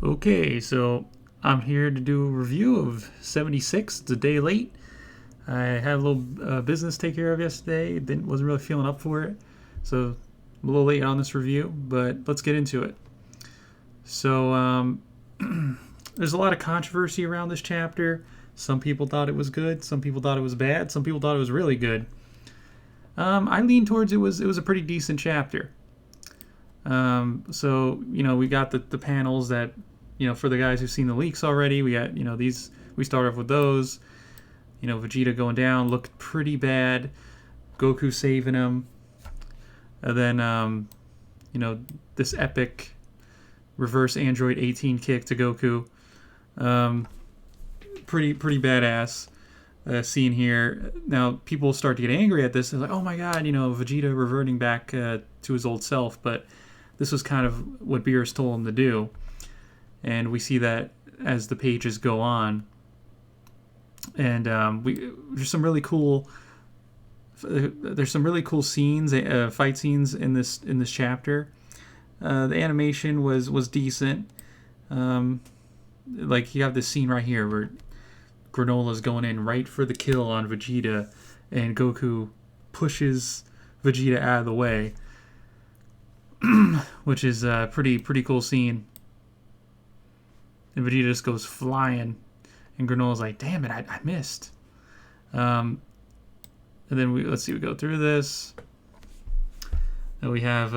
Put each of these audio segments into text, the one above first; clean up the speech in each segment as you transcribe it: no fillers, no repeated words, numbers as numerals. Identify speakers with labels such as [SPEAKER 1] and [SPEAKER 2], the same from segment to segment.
[SPEAKER 1] Okay, so I'm here to do a review of 76. It's a day late. I had a little business to take care of yesterday. Wasn't really feeling up for it, so I'm a little late on this review. But let's get into it. So there's a lot of controversy around this chapter. Some people thought it was good. Some people thought it was bad. Some people thought it was really good. I lean towards it was a pretty decent chapter. So we got the panels that for the guys who've seen the leaks already. We got these. We start off with those. Vegeta going down looked pretty bad. Goku saving him, and then this epic reverse Android 18 kick to Goku. Pretty badass scene here. Now people start to get angry at this. They're like, oh my god, Vegeta reverting back to his old self. But this was kind of what Beerus told him to do, and we see that as the pages go on. And there's some really cool scenes, fight scenes in this chapter. The animation was decent. Like you have this scene right here where Granola's going in right for the kill on Vegeta, and Goku pushes Vegeta out of the way, which is a pretty cool scene. And Vegeta just goes flying, and Granola's like, "Damn it, I missed." And then we go through this. And we have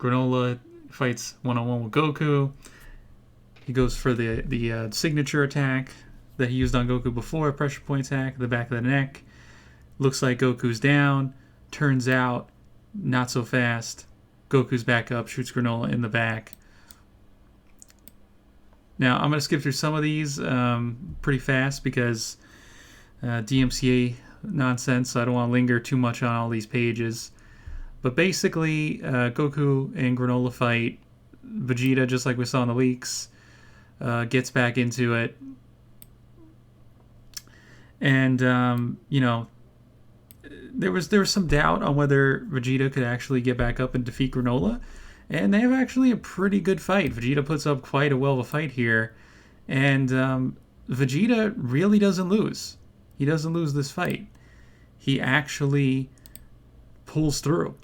[SPEAKER 1] Granolah fights one-on-one with Goku. He goes for the signature attack that he used on Goku before, a pressure point attack, the back of the neck. Looks like Goku's down. Turns out, not so fast. Goku's back up, shoots Granolah in the back. Now, I'm going to skip through some of these pretty fast because DMCA nonsense, so I don't want to linger too much on all these pages. But basically, Goku and Granolah fight. Vegeta, just like we saw in the leaks, gets back into it. And, there was some doubt on whether Vegeta could actually get back up and defeat Granolah. And they have actually a pretty good fight. Vegeta puts up quite a well of a fight here. And Vegeta really doesn't lose. He doesn't lose this fight. He actually pulls through.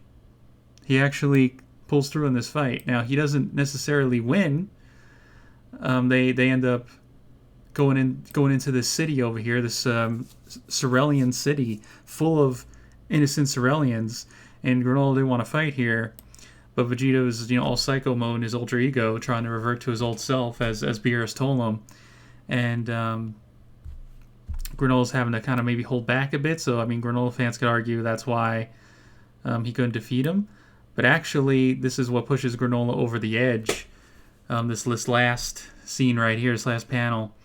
[SPEAKER 1] He actually pulls through in this fight. Now, he doesn't necessarily win. They end up going into this city over here, this Cerealian city full of innocent Cerealians, and Granolah didn't want to fight here. But Vegeta was, all psycho mode in his ultra ego, trying to revert to his old self, as Beerus told him. And Granola's having to kind of maybe hold back a bit. So, Granolah fans could argue that's why he couldn't defeat him. But actually, this is what pushes Granolah over the edge. This last scene right here, this last panel,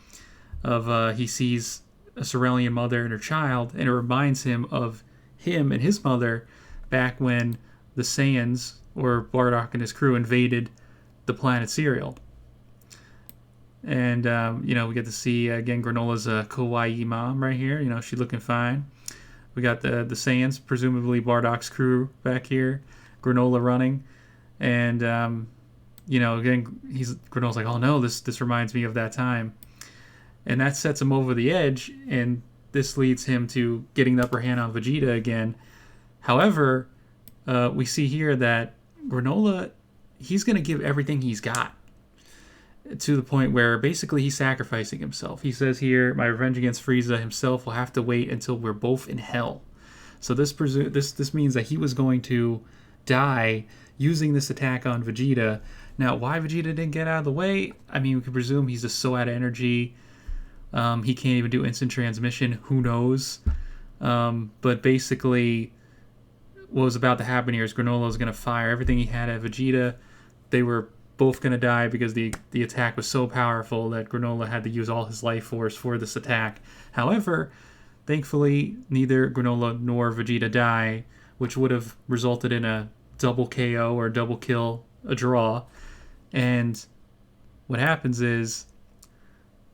[SPEAKER 1] of he sees a Cerealian mother and her child, and it reminds him of him and his mother back when the Saiyans, or Bardock and his crew, invaded the planet Cereal. And, we get to see, again, Granola's kawaii mom right here. She's looking fine. We got the Saiyans, presumably Bardock's crew back here. Granolah running. And, again, Granola's like, oh no, this reminds me of that time. And that sets him over the edge, and this leads him to getting the upper hand on Vegeta again. However, we see here that Granolah, he's going to give everything he's got, to the point where basically he's sacrificing himself. He says here, my revenge against Frieza himself will have to wait until we're both in hell. So this means that he was going to die using this attack on Vegeta. Now, why Vegeta didn't get out of the way? We could presume he's just so out of energy. He can't even do instant transmission. Who knows? But basically, what was about to happen here is Granolah was going to fire everything he had at Vegeta. They were both going to die because the attack was so powerful that Granolah had to use all his life force for this attack. However, thankfully, neither Granolah nor Vegeta die, which would have resulted in a double KO or double kill, a draw. And what happens is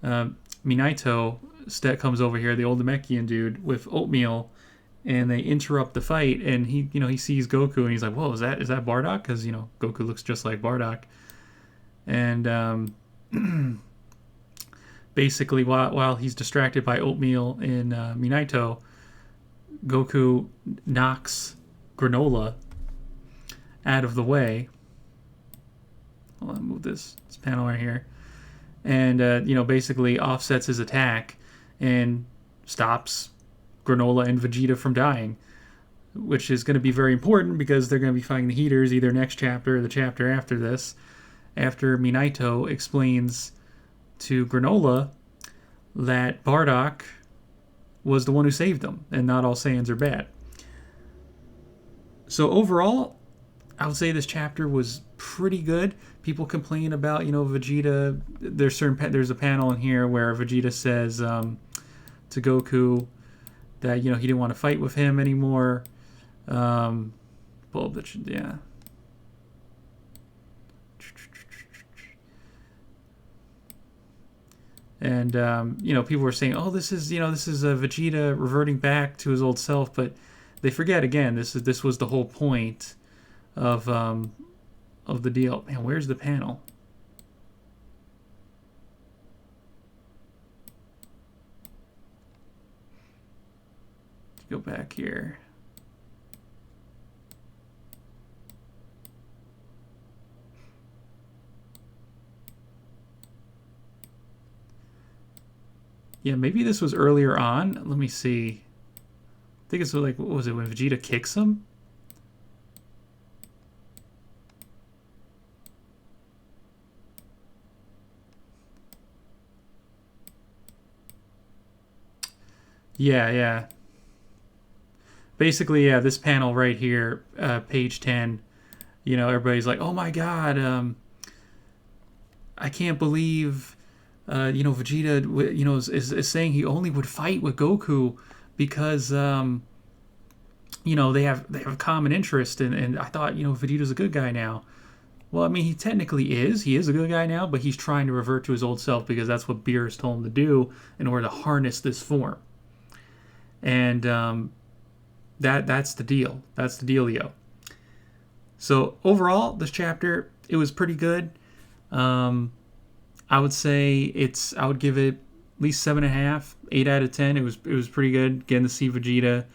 [SPEAKER 1] Minato comes over here, the old Namekian dude, with oatmeal, and they interrupt the fight, and he sees Goku, and he's like, whoa, is that Bardock? Because Goku looks just like Bardock. And basically, while he's distracted by oatmeal in Minato, Goku knocks Granolah out of the way. Hold on, move this panel right here. And, basically offsets his attack and stops Granolah and Vegeta from dying, which is going to be very important because they're going to be fighting the Heaters either next chapter or the chapter after this, after Minato explains to Granolah that Bardock was the one who saved them and not all Saiyans are bad. So overall, I would say this chapter was pretty good. People complain about, Vegeta. There's a panel in here where Vegeta says to Goku that, he didn't want to fight with him anymore. Yeah. And, people were saying, oh, this is Vegeta reverting back to his old self. But they forget, again, this was the whole point of the deal. Man, where's the panel? Let's go back here. Yeah, maybe this was earlier on. Let me see. I think it's like, what was it, when Vegeta kicks him? Yeah. Basically, yeah, this panel right here, page 10, everybody's like, oh my god, I can't believe, Vegeta, is saying he only would fight with Goku because, they have a common interest, and I thought, Vegeta's a good guy now. Well, I mean, he technically is. He is a good guy now, but he's trying to revert to his old self because that's what Beerus told him to do in order to harness this form. And that's the deal. That's the dealio. So overall, this chapter, it was pretty good. I would say I would give it at least 7.5, 8 out of 10. It was pretty good. Getting to see Vegeta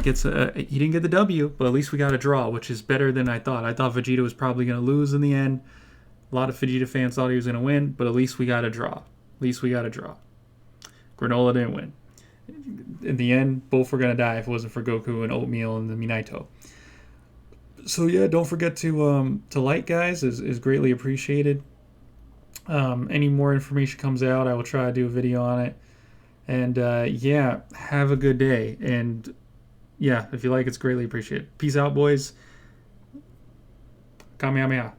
[SPEAKER 1] he didn't get the W, but at least we got a draw, which is better than I thought. I thought Vegeta was probably going to lose in the end. A lot of Vegeta fans thought he was going to win, but at least we got a draw. Granolah didn't win. In the end, both were going to die if it wasn't for Goku and Oatmeal and the Minato. So yeah, don't forget to like, guys. Is greatly appreciated. Any more information comes out, I will try to do a video on it. And yeah, have a good day. And yeah, if you like, it's greatly appreciated. Peace out, boys. Kamehameha.